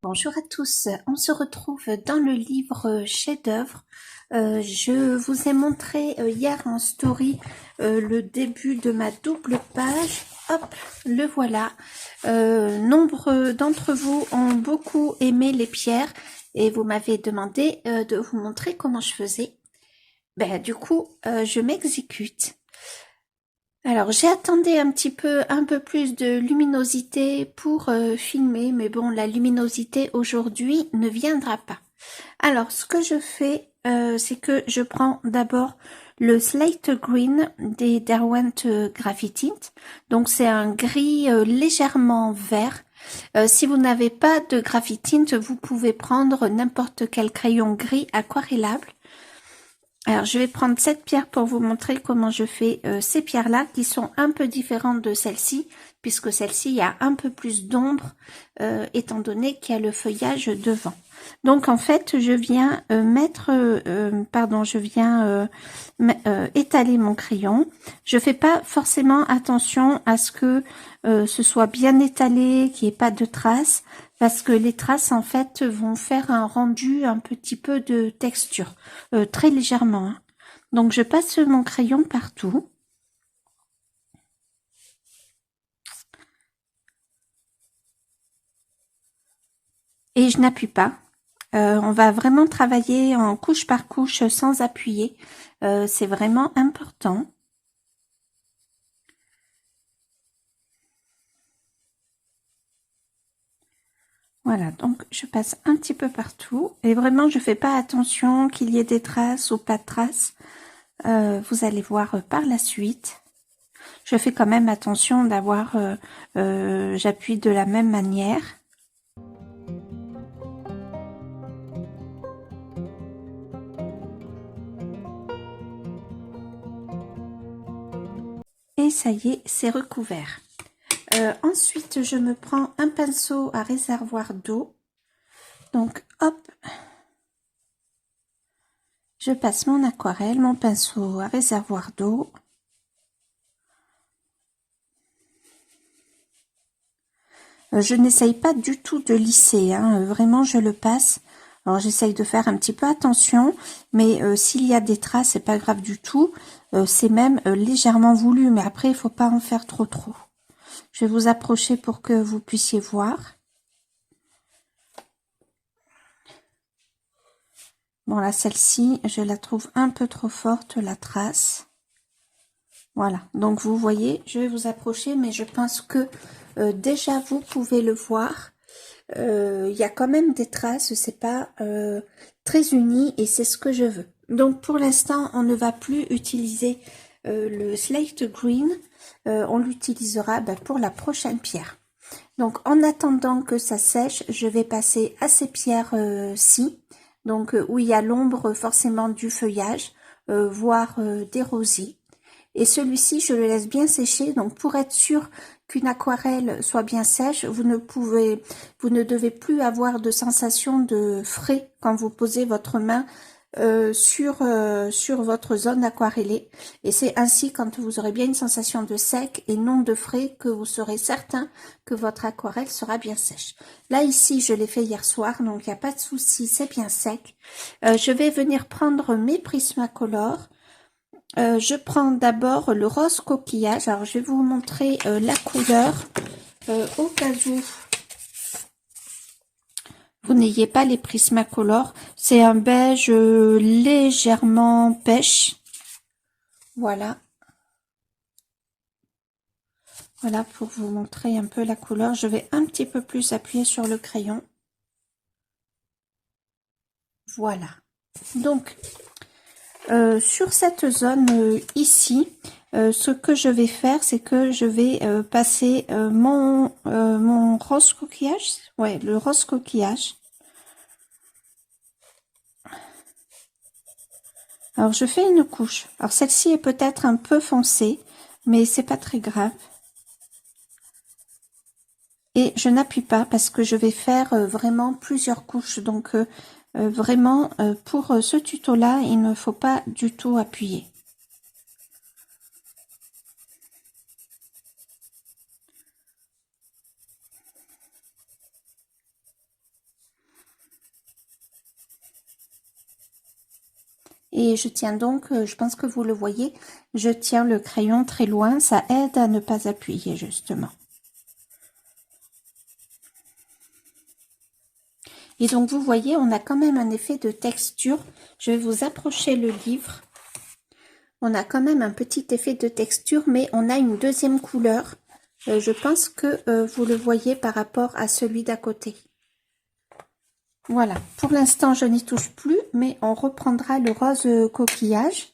Bonjour à tous, on se retrouve dans le livre chef-d'œuvre. Je vous ai montré hier en story le début de ma double page. Hop, le voilà. Nombre d'entre vous ont beaucoup aimé les pierres et vous m'avez demandé de vous montrer comment je faisais. Du coup, je m'exécute. Alors, j'ai attendu un peu plus de luminosité pour filmer, mais bon, la luminosité aujourd'hui ne viendra pas. Alors, ce que je fais, c'est que je prends d'abord le Slate Green des Derwent Graphitint. Donc, c'est un gris légèrement vert. Si vous n'avez pas de Graphitint, vous pouvez prendre n'importe quel crayon gris aquarellable. Alors, je vais prendre cette pierre pour vous montrer comment je fais ces pierres-là, qui sont un peu différentes de celle-ci, puisque celle-ci, il y a un peu plus d'ombre, étant donné qu'il y a le feuillage devant. Donc, en fait, je viens étaler mon crayon. Je fais pas forcément attention à ce que ce soit bien étalé, qu'il n'y ait pas de traces, parce que les traces, en fait, vont faire un rendu un petit peu de texture, très légèrement. Hein. Donc, je passe mon crayon partout. Et je n'appuie pas. On va vraiment travailler en couche par couche sans appuyer. C'est vraiment important. Voilà, donc je passe un petit peu partout. Et vraiment, je fais pas attention qu'il y ait des traces ou pas de traces. Vous allez voir par la suite. Je fais quand même attention d'avoir, j'appuie de la même manière. Et ça y est, c'est recouvert. Ensuite, je me prends un pinceau à réservoir d'eau. Donc, hop, je passe mon aquarelle, mon pinceau à réservoir d'eau. Je n'essaye pas du tout de lisser, hein, vraiment je le passe. Alors j'essaye de faire un petit peu attention, mais s'il y a des traces, c'est pas grave du tout. C'est même légèrement voulu, mais après il faut pas en faire trop. Je vais vous approcher pour que vous puissiez voir. Bon là, celle-ci, je la trouve un peu trop forte, la trace. Voilà, donc vous voyez, je vais vous approcher, mais je pense que déjà vous pouvez le voir. Il y a quand même des traces, c'est pas très uni et c'est ce que je veux. Donc pour l'instant, on ne va plus utiliser le slate green, on l'utilisera pour la prochaine pierre. Donc en attendant que ça sèche, je vais passer à ces pierres-ci, donc où il y a l'ombre forcément du feuillage, voire des rosiers. Et celui-ci, je le laisse bien sécher. Donc, pour être sûr qu'une aquarelle soit bien sèche, vous ne devez plus avoir de sensation de frais quand vous posez votre main sur votre zone aquarellée. Et c'est ainsi, quand vous aurez bien une sensation de sec et non de frais, que vous serez certain que votre aquarelle sera bien sèche. Là, ici, je l'ai fait hier soir, donc il n'y a pas de souci, c'est bien sec. Je vais venir prendre mes Prismacolor. Je prends d'abord le rose coquillage. Alors, je vais vous montrer la couleur au cas où vous n'ayez pas les Prismacolor. C'est un beige légèrement pêche. Voilà. Voilà pour vous montrer un peu la couleur. Je vais un petit peu plus appuyer sur le crayon. Voilà. Donc, sur cette zone ici, ce que je vais faire, c'est que je vais passer mon rose coquillage, ouais, le rose coquillage. Alors je fais une couche. Alors celle-ci est peut-être un peu foncée, mais c'est pas très grave. Et je n'appuie pas parce que je vais faire vraiment plusieurs couches. Donc vraiment pour ce tuto-là, il ne faut pas du tout appuyer. Et je tiens donc, je pense que vous le voyez, je tiens le crayon très loin, ça aide à ne pas appuyer justement. Et donc vous voyez, on a quand même un effet de texture. Je vais vous approcher le livre. On a quand même un petit effet de texture, mais on a une deuxième couleur. Je pense que vous le voyez par rapport à celui d'à côté. Voilà, pour l'instant je n'y touche plus, mais on reprendra le rose coquillage.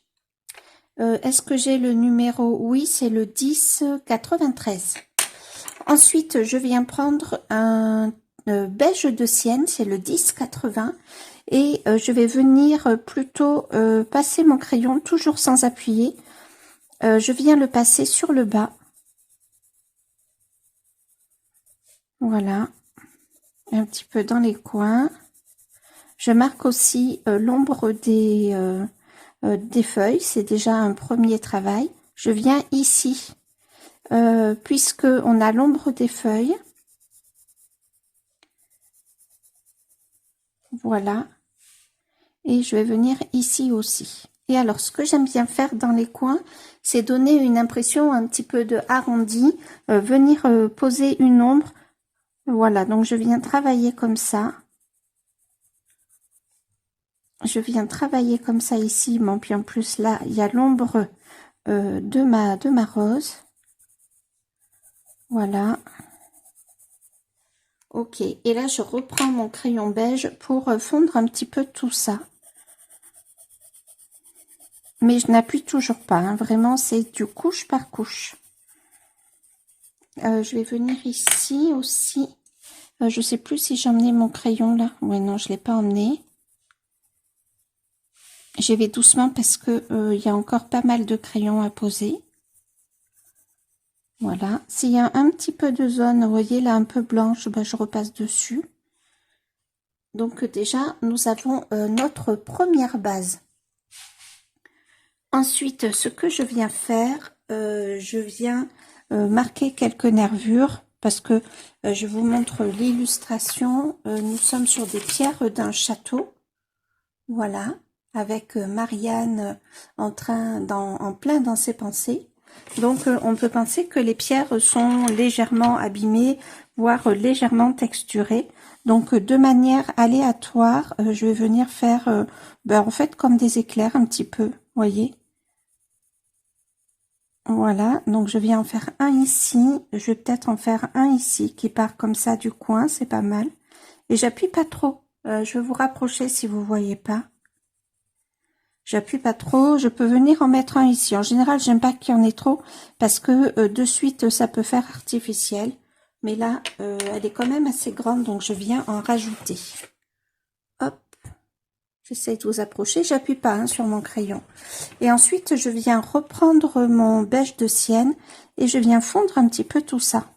Est-ce que j'ai le numéro? Oui, c'est le 1093. Ensuite, je viens prendre un beige de Sienne, c'est le 1080. Et je vais venir plutôt passer mon crayon, toujours sans appuyer. Je viens le passer sur le bas. Voilà, un petit peu dans les coins. Je marque aussi l'ombre des feuilles, c'est déjà un premier travail. Je viens ici, puisque on a l'ombre des feuilles. Voilà. Et je vais venir ici aussi. Et alors, ce que j'aime bien faire dans les coins, c'est donner une impression un petit peu de arrondi, venir poser une ombre. Voilà, donc je viens travailler comme ça. Je viens travailler comme ça ici. Bon, puis en plus, là, il y a l'ombre de ma rose. Voilà. Ok, et là, je reprends mon crayon beige pour fondre un petit peu tout ça. Mais je n'appuie toujours pas, hein. Vraiment, c'est du couche par couche. Je vais venir ici aussi. Je sais plus si j'ai emmené mon crayon là. Ouais, non, je l'ai pas emmené. J'y vais doucement parce que il y a encore pas mal de crayons à poser. Voilà. S'il y a un petit peu de zone, vous voyez là, un peu blanche, ben, je repasse dessus. Donc déjà, nous avons notre première base. Ensuite, ce que je viens faire, je viens marquer quelques nervures parce que je vous montre l'illustration. Nous sommes sur des pierres d'un château. Voilà, avec Marianne en plein dans ses pensées. Donc, on peut penser que les pierres sont légèrement abîmées, voire légèrement texturées. Donc, de manière aléatoire, je vais venir faire, en fait, comme des éclairs un petit peu, voyez. Voilà, donc je viens en faire un ici. Je vais peut-être en faire un ici qui part comme ça du coin, c'est pas mal. Et j'appuie pas trop. Je vais vous rapprocher si vous voyez pas. J'appuie pas trop, je peux venir en mettre un ici. En général, j'aime pas qu'il y en ait trop parce que de suite, ça peut faire artificiel. Mais là, elle est quand même assez grande, donc je viens en rajouter. Hop, j'essaie de vous approcher, j'appuie pas hein, sur mon crayon. Et ensuite, je viens reprendre mon beige de Sienne et je viens fondre un petit peu tout ça.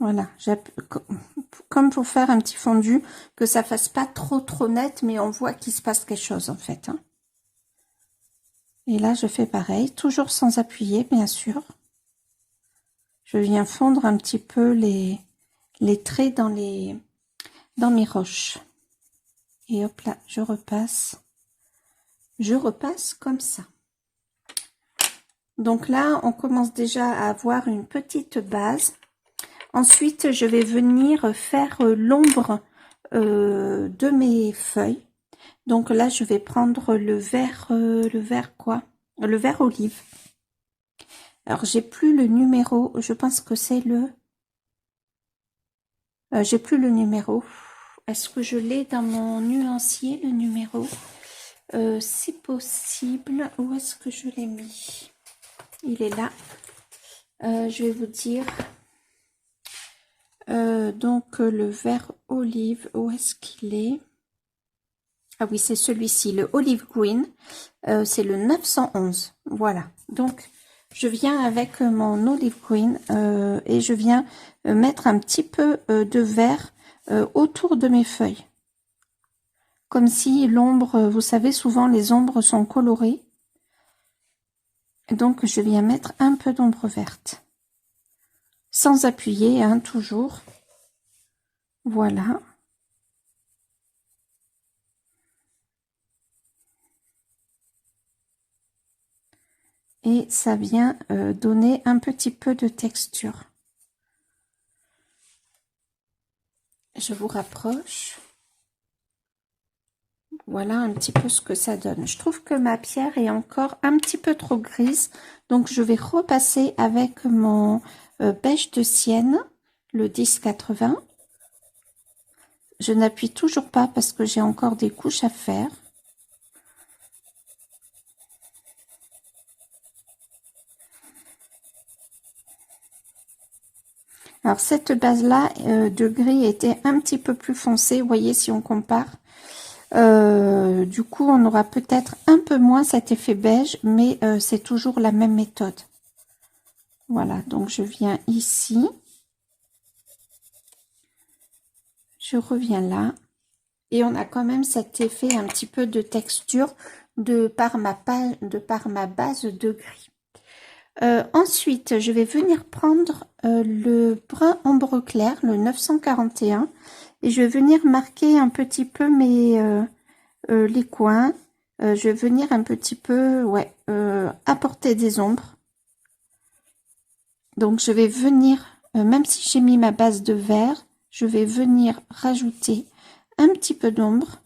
Voilà, comme pour faire un petit fondu, que ça fasse pas trop net, mais on voit qu'il se passe quelque chose en fait. Hein. Et là, je fais pareil, toujours sans appuyer, bien sûr. Je viens fondre un petit peu les traits dans mes roches. Et hop là, je repasse. Je repasse comme ça. Donc là, on commence déjà à avoir une petite base. Ensuite, je vais venir faire l'ombre de mes feuilles. Donc là, je vais prendre le vert quoi? Le vert olive. Alors, j'ai plus le numéro. Je pense que c'est le... j'ai plus le numéro. Est-ce que je l'ai dans mon nuancier, le numéro? C'est possible. Où est-ce que je l'ai mis? Il est là. Je vais vous dire... donc le vert olive, où est-ce qu'il est? Ah oui, c'est celui-ci, le olive green. C'est le 911. Voilà. Donc, je viens avec mon olive green et je viens mettre un petit peu de vert autour de mes feuilles. Comme si l'ombre, vous savez, souvent les ombres sont colorées. Donc, je viens mettre un peu d'ombre verte. Sans appuyer, hein, toujours. Voilà. et ça vient donner un petit peu de texture. Je vous rapproche. Voilà un petit peu ce que ça donne. Je trouve que ma pierre est encore un petit peu trop grise, donc je vais repasser avec mon beige de Sienne, le 1080. Je n'appuie toujours pas parce que j'ai encore des couches à faire. Alors cette base-là de gris était un petit peu plus foncée, vous voyez si on compare. Du coup, on aura peut-être un peu moins cet effet beige, mais c'est toujours la même méthode. Voilà, donc je viens ici. Je reviens là. Et on a quand même cet effet un petit peu de texture de par ma base de gris. Ensuite, je vais venir prendre le brun ombre clair, le 941, et je vais venir marquer un petit peu les coins. Je vais venir un petit peu apporter des ombres. Donc je vais venir, même si j'ai mis ma base de vert, je vais venir rajouter un petit peu d'ombre.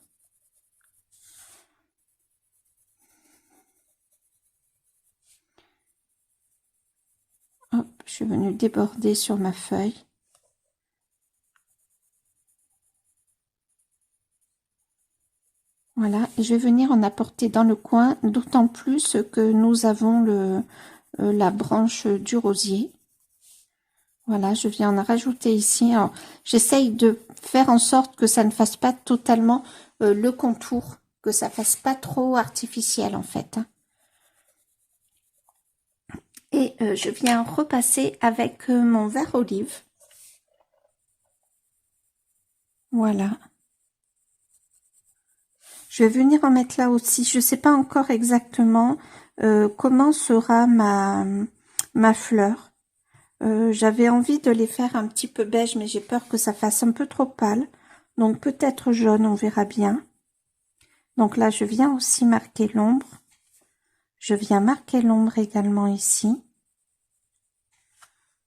Hop, je suis venue déborder sur ma feuille. Voilà, et je vais venir en apporter dans le coin, d'autant plus que nous avons la branche du rosier. Voilà, je viens en rajouter ici. Alors, j'essaye de faire en sorte que ça ne fasse pas totalement le contour, que ça fasse pas trop artificiel en fait. Et je viens repasser avec mon vert olive. Voilà. Je vais venir en mettre là aussi. Je ne sais pas encore exactement comment sera ma fleur. J'avais envie de les faire un petit peu beige, mais j'ai peur que ça fasse un peu trop pâle. Donc peut-être jaune, on verra bien. Donc là, je viens aussi marquer l'ombre. Je viens marquer l'ombre également ici.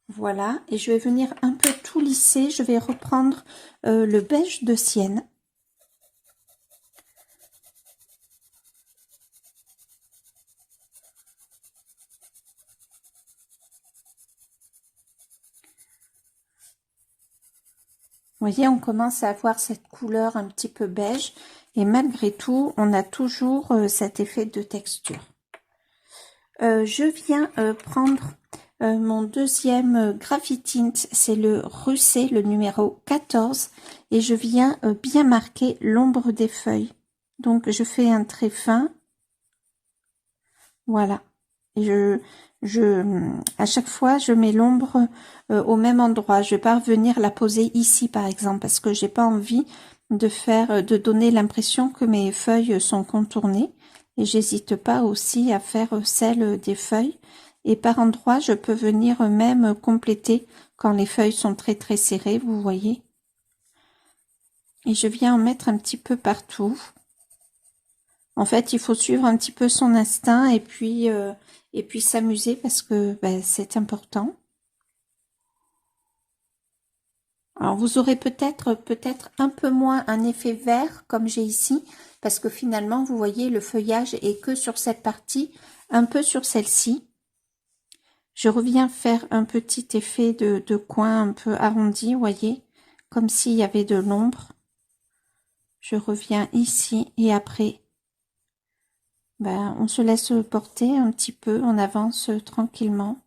Voilà, et je vais venir un peu tout lisser. Je vais reprendre le beige de Sienne. Vous voyez, on commence à avoir cette couleur un petit peu beige et malgré tout, on a toujours cet effet de texture. Je viens prendre mon deuxième Graphitint, c'est le Russet, le numéro 14, et je viens bien marquer l'ombre des feuilles. Donc, je fais un trait fin. Voilà. Et à chaque fois, je mets l'ombre au même endroit. Je vais pas venir la poser ici, par exemple, parce que j'ai pas envie de donner l'impression que mes feuilles sont contournées. Et j'hésite pas aussi à faire celle des feuilles. Et par endroit, je peux venir même compléter quand les feuilles sont très très serrées, vous voyez. Et je viens en mettre un petit peu partout. En fait, il faut suivre un petit peu son instinct et puis s'amuser parce que c'est important. Alors, vous aurez peut-être un peu moins un effet vert comme j'ai ici parce que finalement, vous voyez, le feuillage est que sur cette partie, un peu sur celle-ci. Je reviens faire un petit effet de coin un peu arrondi, vous voyez, comme s'il y avait de l'ombre. Je reviens ici et après, on se laisse porter un petit peu, on avance tranquillement.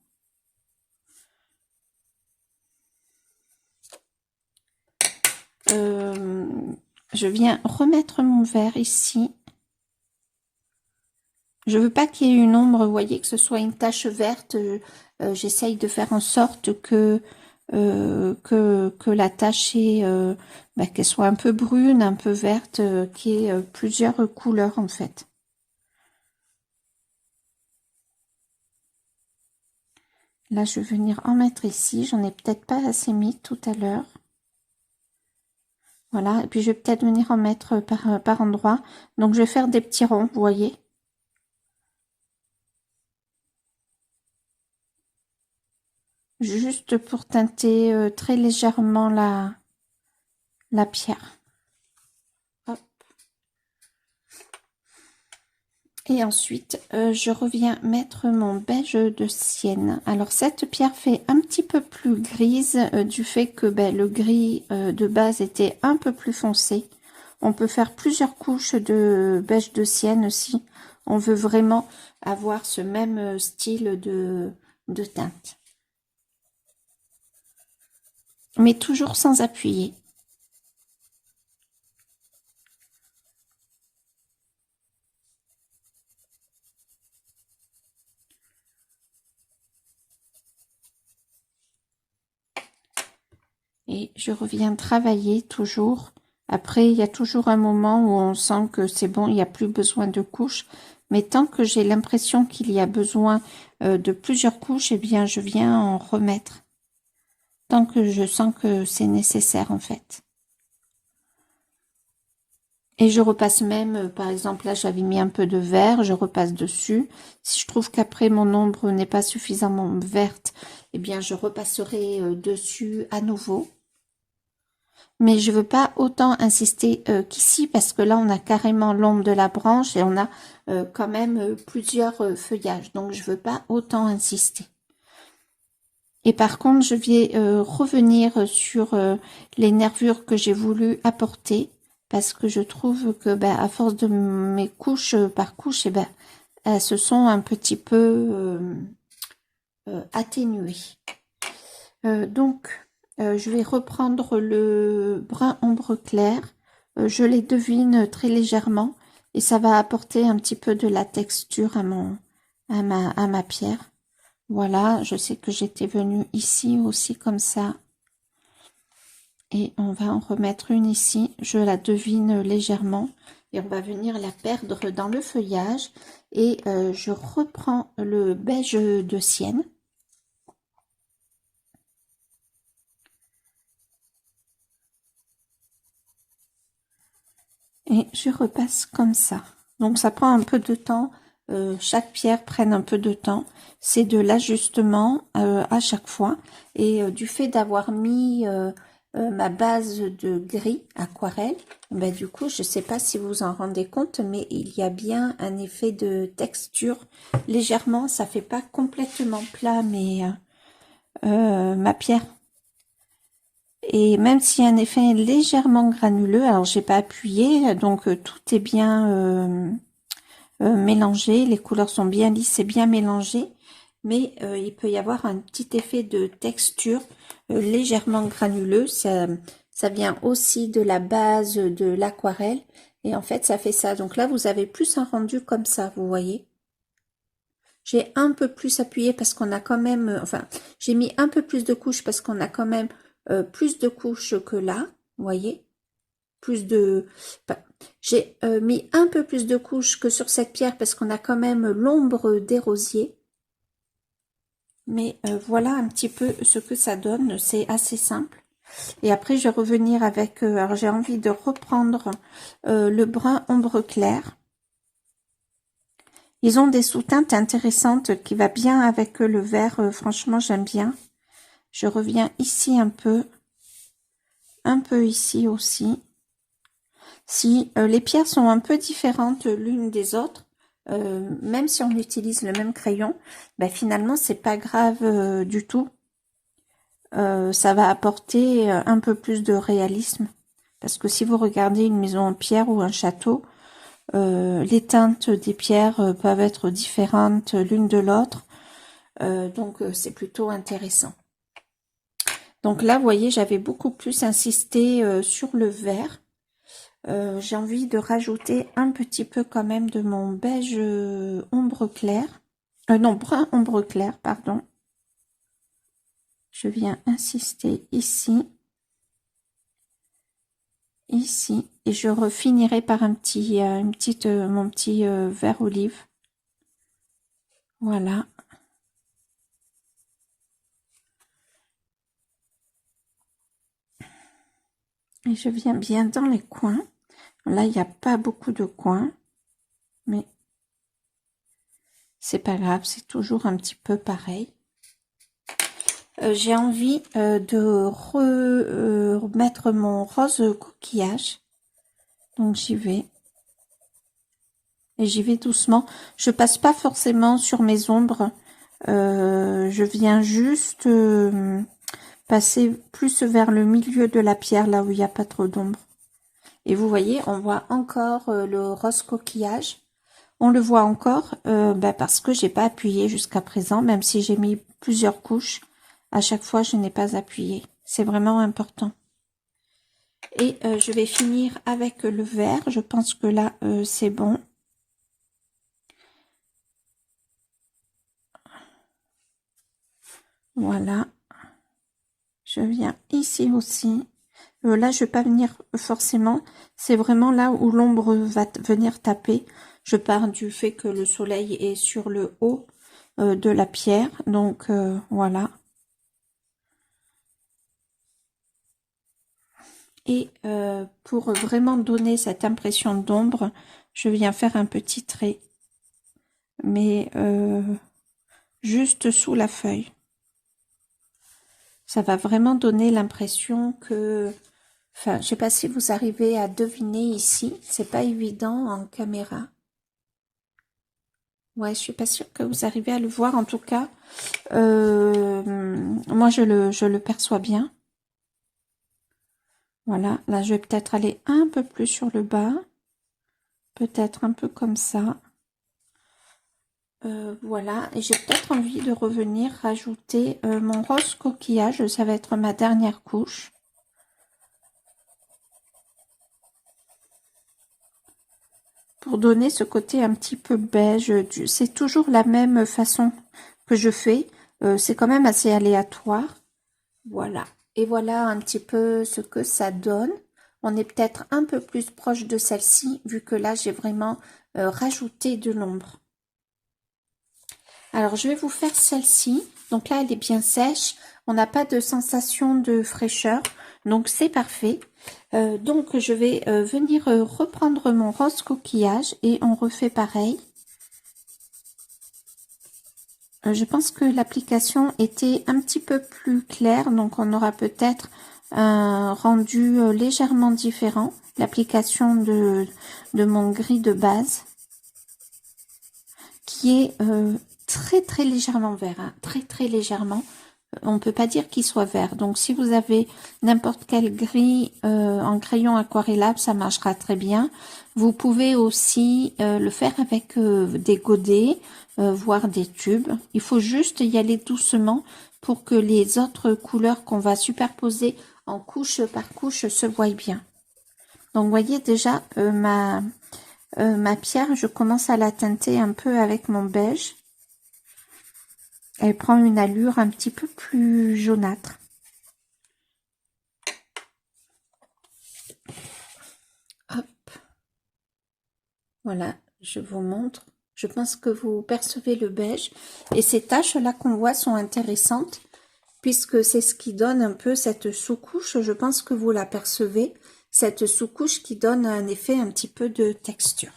Je viens remettre mon verre ici. Je veux pas qu'il y ait une ombre, vous voyez, que ce soit une tache verte. J'essaye de faire en sorte que la tache qu'elle soit un peu brune, un peu verte, qu'il y ait plusieurs couleurs en fait. Là, je vais venir en mettre ici. J'en ai peut-être pas assez mis tout à l'heure. Voilà, et puis je vais peut-être venir en mettre par endroit. Donc, je vais faire des petits ronds, vous voyez. juste pour teinter très légèrement la pierre. Hop. Et ensuite, je reviens mettre mon beige de Sienne. Alors, cette pierre fait un petit peu plus grise du fait que le gris de base était un peu plus foncé. On peut faire plusieurs couches de beige de Sienne si on veut vraiment avoir ce même style de teinte. Mais toujours sans appuyer. Et je reviens travailler toujours. Après, il y a toujours un moment où on sent que c'est bon, il n'y a plus besoin de couches. Mais tant que j'ai l'impression qu'il y a besoin de plusieurs couches, eh bien, je viens en remettre. Tant que je sens que c'est nécessaire, en fait. Et je repasse même, par exemple, là, j'avais mis un peu de vert, je repasse dessus. Si je trouve qu'après, mon ombre n'est pas suffisamment verte, eh bien, je repasserai dessus à nouveau. Mais je veux pas autant insister qu'ici parce que là on a carrément l'ombre de la branche et on a quand même plusieurs feuillages, donc je veux pas autant insister. Et par contre je vais revenir sur les nervures que j'ai voulu apporter parce que je trouve que à force de mes couches par couche, elles se sont un petit peu atténuées. Donc je vais reprendre le brun ombre clair. Je les devine très légèrement et ça va apporter un petit peu de la texture à ma pierre. Voilà, je sais que j'étais venue ici aussi comme ça. Et on va en remettre une ici. Je la devine légèrement et on va venir la perdre dans le feuillage. Et je reprends le beige de Sienne. Et je repasse comme ça. Donc ça prend un peu de temps, chaque pierre prenne un peu de temps. C'est de l'ajustement à chaque fois. Et du fait d'avoir mis ma base de gris aquarelle, du coup, je ne sais pas si vous vous en rendez compte, mais il y a bien un effet de texture. Légèrement, ça fait pas complètement plat, mais ma pierre. Et même s'il y a un effet légèrement granuleux, alors j'ai pas appuyé, donc tout est bien mélangé, les couleurs sont bien lisses et bien mélangées, mais il peut y avoir un petit effet de texture légèrement granuleux, ça vient aussi de la base de l'aquarelle, et en fait ça fait ça. Donc là vous avez plus un rendu comme ça, vous voyez. J'ai un peu plus appuyé parce qu'on a quand même, enfin, j'ai mis un peu plus de couches parce qu'on a quand même plus de couches que là, vous voyez, plus de, enfin, j'ai mis un peu plus de couches que sur cette pierre parce qu'on a quand même l'ombre des rosiers. Mais voilà un petit peu ce que ça donne, c'est assez simple. Et après, je vais revenir avec, alors j'ai envie de reprendre le brun ombre clair. Ils ont des sous-teintes intéressantes qui va bien avec le vert. Franchement, j'aime bien. Je reviens ici un peu ici aussi. Si les pierres sont un peu différentes l'une des autres, même si on utilise le même crayon, finalement, c'est pas grave du tout. Ça va apporter un peu plus de réalisme. Parce que si vous regardez une maison en pierre ou un château, les teintes des pierres peuvent être différentes l'une de l'autre. Donc c'est plutôt intéressant. Donc là, vous voyez, j'avais beaucoup plus insisté sur le vert. J'ai envie de rajouter un petit peu quand même de mon beige ombre clair. Non, brun ombre clair, pardon. Je viens insister ici. Ici. Et je refinirai par un petit, mon petit vert olive. Voilà. Et je viens bien dans les coins. Là, il n'y a pas beaucoup de coins. Mais c'est pas grave, c'est toujours un petit peu pareil. j'ai envie de remettre mon rose coquillage. Donc j'y vais. Et j'y vais doucement. Je passe pas forcément sur mes ombres. Je viens juste passer plus vers le milieu de la pierre, là où il n'y a pas trop d'ombre. Et vous voyez, on voit encore le rose coquillage. On le voit encore parce que j'ai pas appuyé jusqu'à présent, même si j'ai mis plusieurs couches. À chaque fois, je n'ai pas appuyé. C'est vraiment important. Et je vais finir avec le vert. Je pense que là, c'est bon. Voilà. Je viens ici aussi. Là, je vais pas venir forcément. C'est vraiment là où l'ombre va venir taper. Je pars du fait que le soleil est sur le haut de la pierre. Donc, voilà. Et pour vraiment donner cette impression d'ombre, je viens faire un petit trait. Mais juste sous la feuille. Ça va vraiment donner l'impression que... Enfin, je sais pas si vous arrivez à deviner ici. C'est pas évident en caméra. Ouais, je suis pas sûre que vous arrivez à le voir. En tout cas, moi, je le perçois bien. Voilà. Là, je vais peut-être aller un peu plus sur le bas. Peut-être un peu comme ça. Voilà. Et j'ai peut-être envie de revenir rajouter mon rose coquillage. Ça va être ma dernière couche. Pour donner ce côté un petit peu beige. C'est toujours la même façon que je fais. C'est quand même assez aléatoire. Voilà. Et voilà un petit peu ce que ça donne. On est peut-être un peu plus proche de celle-ci, vu que là, j'ai vraiment rajouté de l'ombre. Alors, je vais vous faire celle-ci. Donc là, elle est bien sèche. On n'a pas de sensation de fraîcheur. Donc, c'est parfait. Donc, je vais venir reprendre mon rose coquillage et on refait pareil. Je pense que l'application était un petit peu plus claire. Donc, on aura peut-être un rendu légèrement différent. L'application de mon gris de base. Qui est très légèrement vert, hein, très légèrement. On peut pas dire qu'il soit vert. Donc si vous avez n'importe quel gris en crayon aquarellable, ça marchera très bien. Vous pouvez aussi le faire avec des godets, voire des tubes. Il faut juste y aller doucement pour que les autres couleurs qu'on va superposer en couche par couche se voient bien. Donc vous voyez déjà ma pierre, je commence à la teinter un peu avec mon beige. Elle prend une allure un petit peu plus jaunâtre. Hop. Voilà, je vous montre. Je pense que vous percevez le beige. Et ces taches-là qu'on voit sont intéressantes, puisque c'est ce qui donne un peu cette sous-couche. Je pense que vous la percevez. Cette sous-couche qui donne un effet un petit peu de texture.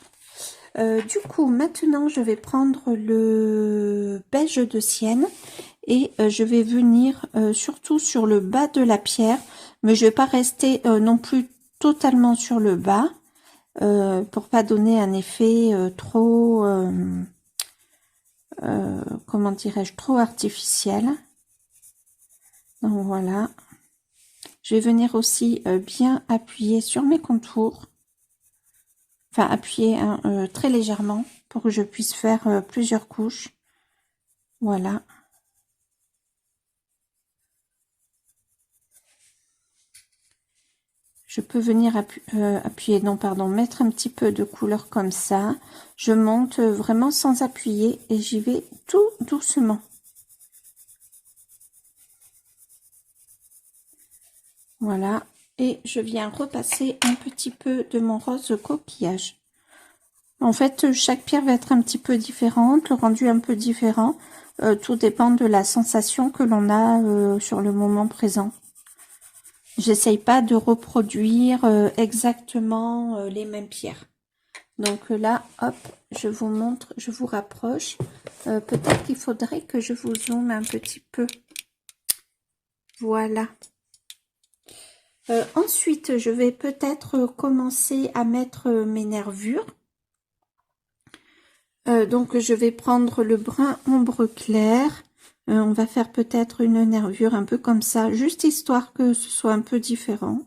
Du coup, maintenant, je vais prendre le beige de Sienne et je vais venir surtout sur le bas de la pierre, mais je vais pas rester non plus totalement sur le bas pour pas donner un effet trop, comment dirais-je, trop artificiel. Donc voilà. Je vais venir aussi bien appuyer sur mes contours. Enfin, appuyer hein, très légèrement pour que je puisse faire plusieurs couches. Voilà. Je peux venir appuyer, non pardon, mettre un petit peu de couleur comme ça. Je monte vraiment sans appuyer et j'y vais tout doucement. Voilà. Et je viens repasser un petit peu de mon rose coquillage. En fait, chaque pierre va être un petit peu différente, le rendu un peu différent. Tout dépend de la sensation que l'on a sur le moment présent. J'essaye pas de reproduire exactement les mêmes pierres. Donc là, hop, je vous montre, je vous rapproche. Peut-être qu'il faudrait que je vous zoome un petit peu. Voilà. Ensuite, je vais peut-être commencer à mettre mes nervures. Donc, je vais prendre le brun ombre clair. On va faire peut-être une nervure un peu comme ça, juste histoire que ce soit un peu différent.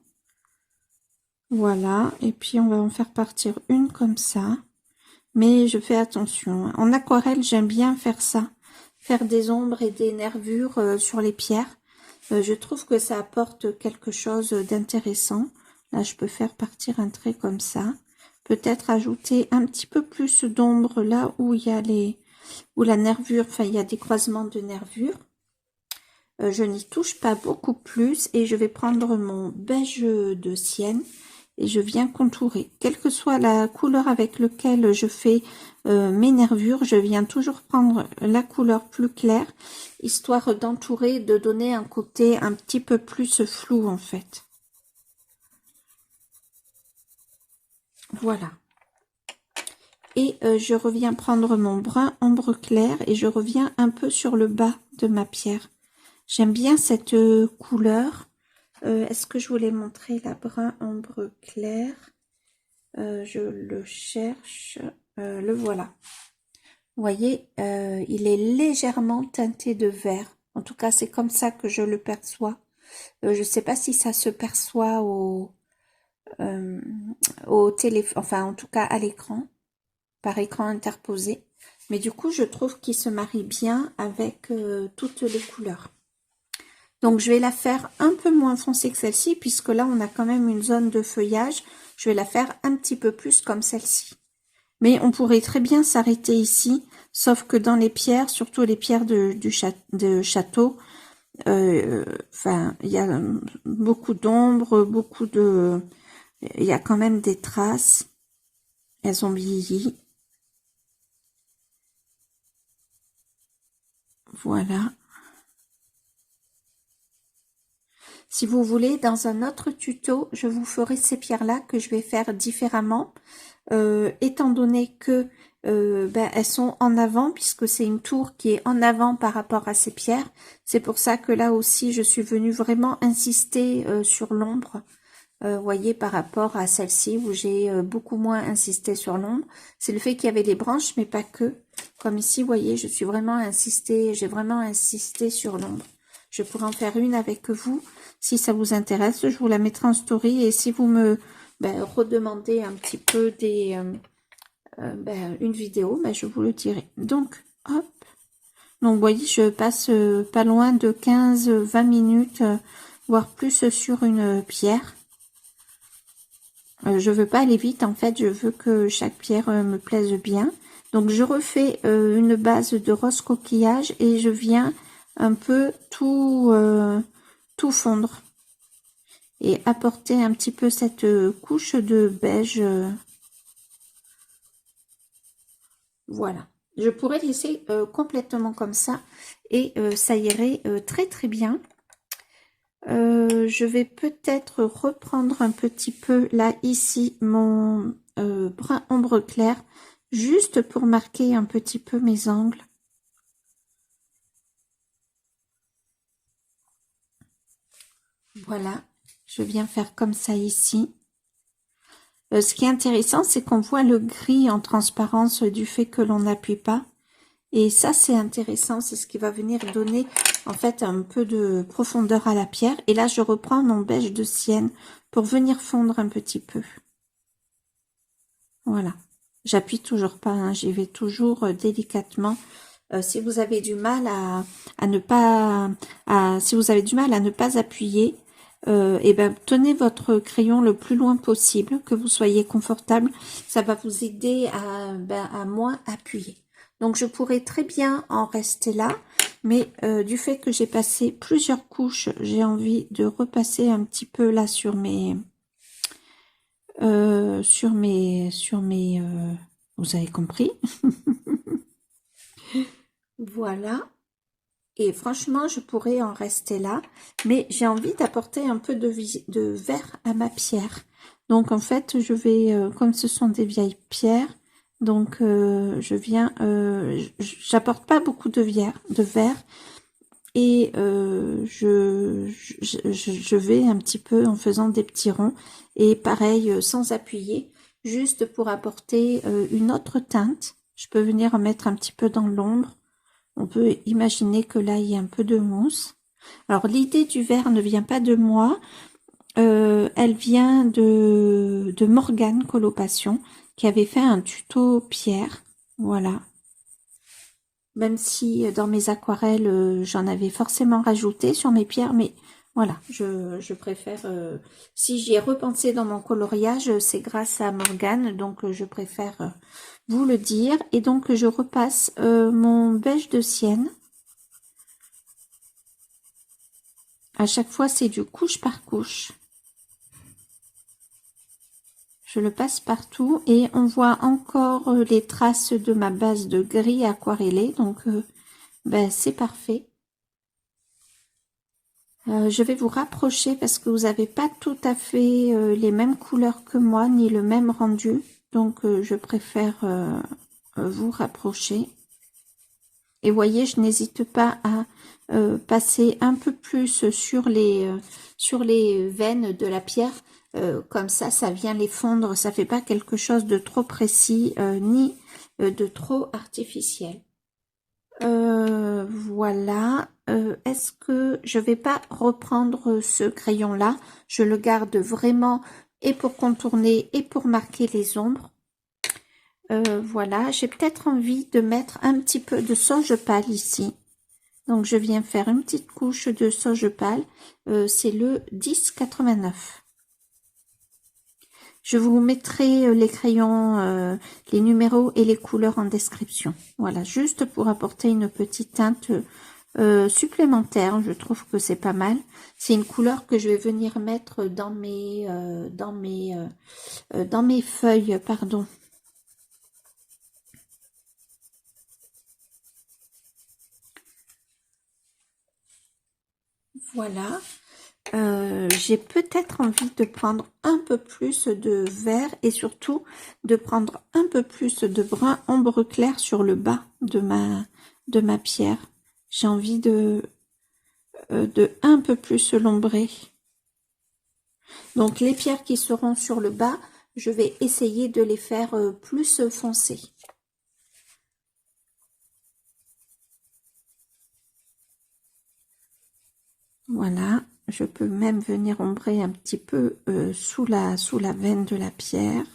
Voilà, et puis on va en faire partir une comme ça. Mais je fais attention. En aquarelle, j'aime bien faire ça. Faire des ombres et des nervures sur les pierres. Je trouve que ça apporte quelque chose d'intéressant. Là, je peux faire partir un trait comme ça. Peut-être ajouter un petit peu plus d'ombre là où il y a où la nervure, enfin, il y a des croisements de nervures. Je n'y touche pas beaucoup plus et je vais prendre mon beige de Sienne et je viens contourer. Quelle que soit la couleur avec laquelle je fais mes nervures, je viens toujours prendre la couleur plus claire, histoire d'entourer, de donner un côté un petit peu plus flou en fait. Voilà. Et je reviens prendre mon brun ombre clair et je reviens un peu sur le bas de ma pierre. J'aime bien cette couleur. Est-ce que je voulais montrer la brun ombre clair? Je le cherche. Le voilà. Vous voyez, il est légèrement teinté de vert. En tout cas, c'est comme ça que je le perçois. Je ne sais pas si ça se perçoit au téléphone, enfin en tout cas à l'écran, par écran interposé. Mais du coup, je trouve qu'il se marie bien avec toutes les couleurs. Donc, je vais la faire un peu moins foncée que celle-ci, puisque là, on a quand même une zone de feuillage. Je vais la faire un petit peu plus comme celle-ci. Mais on pourrait très bien s'arrêter ici, sauf que dans les pierres, surtout les pierres de château, enfin, il y a beaucoup d'ombre, il y a quand même des traces. Elles ont vieilli. Voilà. Si vous voulez, dans un autre tuto, je vous ferai ces pierres-là que je vais faire différemment, étant donné que elles sont en avant, puisque c'est une tour qui est en avant par rapport à ces pierres. C'est pour ça que là aussi, je suis venue vraiment insister sur l'ombre. Voyez, par rapport à celle-ci, où j'ai beaucoup moins insisté sur l'ombre. C'est le fait qu'il y avait les branches, mais pas que. Comme ici, vous voyez, je suis vraiment insisté, j'ai vraiment insisté sur l'ombre. Je pourrais en faire une avec vous. Si ça vous intéresse, je vous la mettrai en story. Et si vous me redemandez un petit peu une vidéo, je vous le dirai. Donc, hop. Donc, vous voyez, je passe pas loin de 15-20 minutes, voire plus sur une pierre. Je veux pas aller vite, en fait, je veux que chaque pierre me plaise bien. Donc, je refais une base de rose coquillage et je viens un peu tout fondre et apporter un petit peu cette couche de beige. Voilà. Je pourrais laisser complètement comme ça et ça irait très très bien. Je vais peut-être reprendre un petit peu là ici mon brun ombre clair juste pour marquer un petit peu mes angles. Voilà, je viens faire comme ça ici. Ce qui est intéressant, c'est qu'on voit le gris en transparence du fait que l'on n'appuie pas. Et ça, c'est intéressant, c'est ce qui va venir donner en fait un peu de profondeur à la pierre. Et là, je reprends mon beige de Sienne pour venir fondre un petit peu. Voilà. J'appuie toujours pas, hein, j'y vais toujours délicatement. Si vous avez du mal à ne pas, si vous avez du mal à ne pas appuyer, et tenez votre crayon le plus loin possible, que vous soyez confortable. Ça va vous aider à moins appuyer. Donc, je pourrais très bien en rester là, mais du fait que j'ai passé plusieurs couches, j'ai envie de repasser un petit peu là sur mes, vous avez compris. Voilà. Et franchement, je pourrais en rester là, mais j'ai envie d'apporter un peu de vert à ma pierre. Donc, en fait, je vais, comme ce sont des vieilles pierres, donc je viens, j'apporte pas beaucoup de vert, et je vais un petit peu en faisant des petits ronds. Et pareil, sans appuyer, juste pour apporter une autre teinte. Je peux venir en mettre un petit peu dans l'ombre. On peut imaginer que là, il y a un peu de mousse. Alors, l'idée du vert ne vient pas de moi. Elle vient de Morgane Coloration, qui avait fait un tuto pierre. Voilà. Même si dans mes aquarelles, j'en avais forcément rajouté sur mes pierres, mais voilà, je préfère... si j'y ai repensé dans mon coloriage, c'est grâce à Morgane, donc je préfère vous le dire. Et donc, je repasse mon beige de Sienne. À chaque fois, c'est du couche par couche. Je le passe partout et on voit encore les traces de ma base de gris aquarellé, donc ben, c'est parfait. Je vais vous rapprocher parce que vous n'avez pas tout à fait les mêmes couleurs que moi, ni le même rendu, donc je préfère vous rapprocher. Et voyez, je n'hésite pas à passer un peu plus sur les veines de la pierre. Comme ça vient les fondre, ça fait pas quelque chose de trop précis ni de trop artificiel. Voilà. Est-ce que je vais pas reprendre ce crayon là? Je le garde vraiment et pour contourner et pour marquer les ombres. Voilà, j'ai peut-être envie de mettre un petit peu de sauge pâle ici. Donc je viens faire une petite couche de sauge pâle. C'est le 10,89. Je vous mettrai les crayons, les numéros et les couleurs en description. Voilà, juste pour apporter une petite teinte supplémentaire. Je trouve que c'est pas mal. C'est une couleur que je vais venir mettre dans mes feuilles, pardon. Voilà. J'ai peut-être envie de prendre un peu plus de vert et surtout de prendre un peu plus de brun ombre clair sur le bas de ma pierre. J'ai envie de un peu plus l'ombrer. Donc les pierres qui seront sur le bas, je vais essayer de les faire plus foncées. Voilà. Je peux même venir ombrer un petit peu sous la veine de la pierre.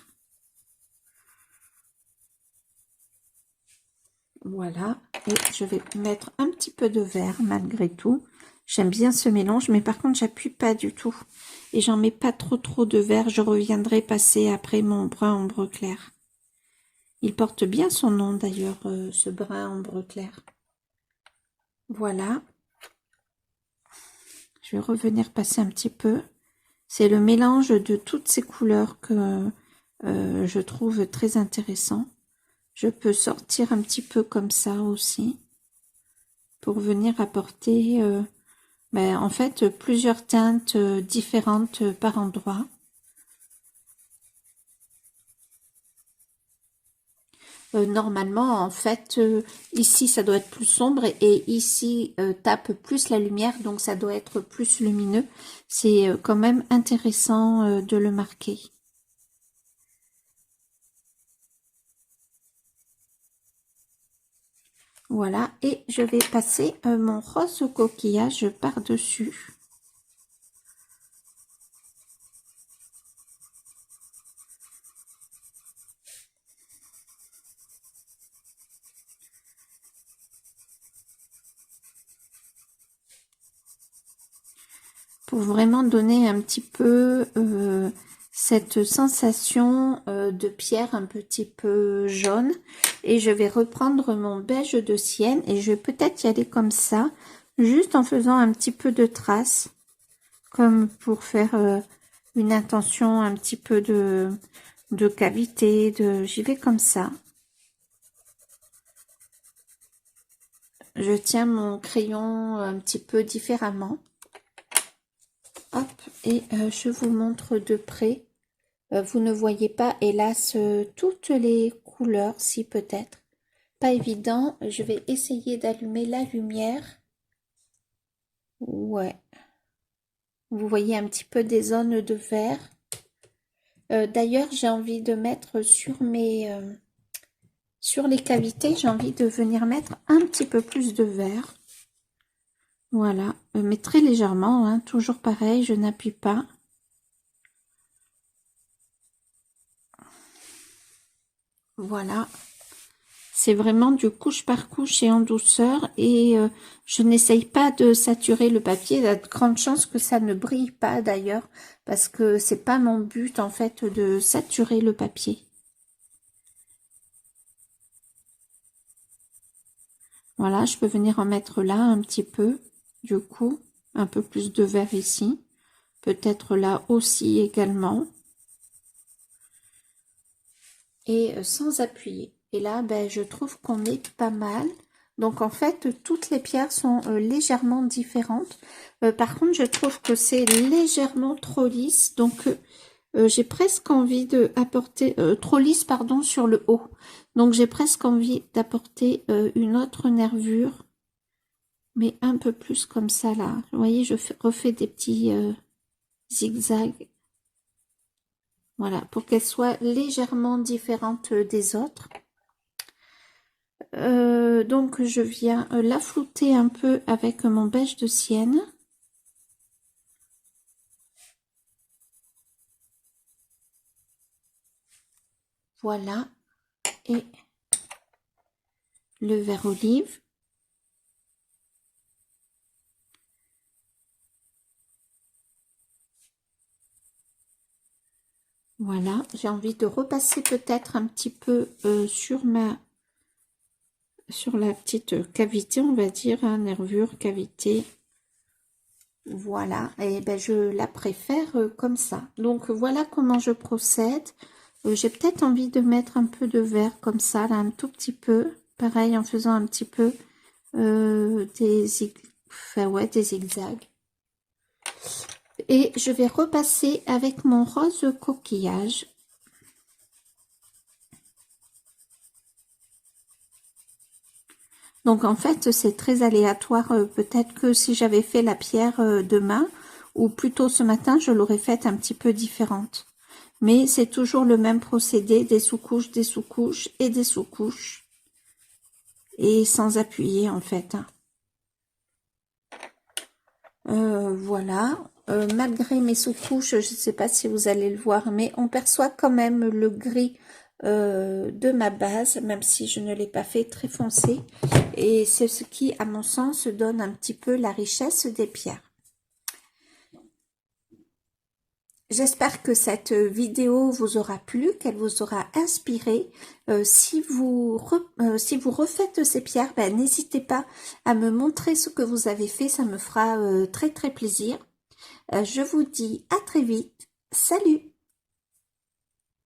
Voilà, et je vais mettre un petit peu de vert malgré tout. J'aime bien ce mélange, mais par contre, j'appuie pas du tout. Et j'en mets pas trop de vert. Je reviendrai passer après mon brun ombre clair. Il porte bien son nom d'ailleurs, ce brun ombre clair. Voilà. Je vais revenir passer un petit peu. C'est le mélange de toutes ces couleurs que je trouve très intéressant. Je peux sortir un petit peu comme ça aussi pour venir apporter en fait plusieurs teintes différentes par endroit. Normalement, en fait, ici ça doit être plus sombre et ici tape plus la lumière, donc ça doit être plus lumineux. C'est quand même intéressant de le marquer. Voilà, et je vais passer mon rose coquillage par-dessus. Pour vraiment donner un petit peu cette sensation de pierre un petit peu jaune. Et je vais reprendre mon beige de Sienne et je vais peut-être y aller comme ça, juste en faisant un petit peu de traces, comme pour faire une intention un petit peu de cavité. J'y vais comme ça. Je tiens mon crayon un petit peu différemment. Hop, et je vous montre de près. Vous ne voyez pas, hélas, toutes les couleurs, si peut-être. Pas évident. Je vais essayer d'allumer la lumière. Ouais. Vous voyez un petit peu des zones de vert. D'ailleurs, j'ai envie de mettre sur sur les cavités, j'ai envie de venir mettre un petit peu plus de vert. Voilà, mais très légèrement, hein, toujours pareil, je n'appuie pas. Voilà. C'est vraiment du couche par couche et en douceur, et je n'essaye pas de saturer le papier. Il y a de grandes chances que ça ne brille pas d'ailleurs, parce que c'est pas mon but en fait de saturer le papier. Voilà, je peux venir en mettre là un petit peu, du coup, un peu plus de vert ici, peut-être là aussi également, et sans appuyer. Et là, ben, je trouve qu'on est pas mal. Donc en fait, toutes les pierres sont légèrement différentes. Par contre, je trouve que c'est légèrement trop lisse, donc j'ai presque envie de apporter trop lisse, pardon, sur le haut. Donc j'ai presque envie d'apporter une autre nervure, mais un peu plus comme ça là. Vous voyez, refais des petits zigzags. Voilà, pour qu'elle soit légèrement différente des autres. Donc je viens la flouter un peu avec mon beige de Sienne. Voilà, et le vert olive. Voilà, j'ai envie de repasser peut-être un petit peu sur la petite cavité, on va dire, hein, nervure, cavité. Voilà, et ben je la préfère comme ça. Donc voilà comment je procède. J'ai peut-être envie de mettre un peu de vert comme ça, là, un tout petit peu. Pareil, en faisant un petit peu des zigzags. Et je vais repasser avec mon rose coquillage. Donc en fait, c'est très aléatoire. Peut-être que si j'avais fait la pierre demain, ou plutôt ce matin, je l'aurais faite un petit peu différente. Mais c'est toujours le même procédé, des sous-couches, des sous-couches et des sous-couches. Et sans appuyer en fait. Voilà. Malgré mes sous-couches, je ne sais pas si vous allez le voir, mais on perçoit quand même le gris de ma base, même si je ne l'ai pas fait très foncé. Et c'est ce qui, à mon sens, donne un petit peu la richesse des pierres. J'espère que cette vidéo vous aura plu, qu'elle vous aura inspiré. Si vous refaites ces pierres, ben, n'hésitez pas à me montrer ce que vous avez fait, ça me fera très très plaisir. Je vous dis à très vite. Salut!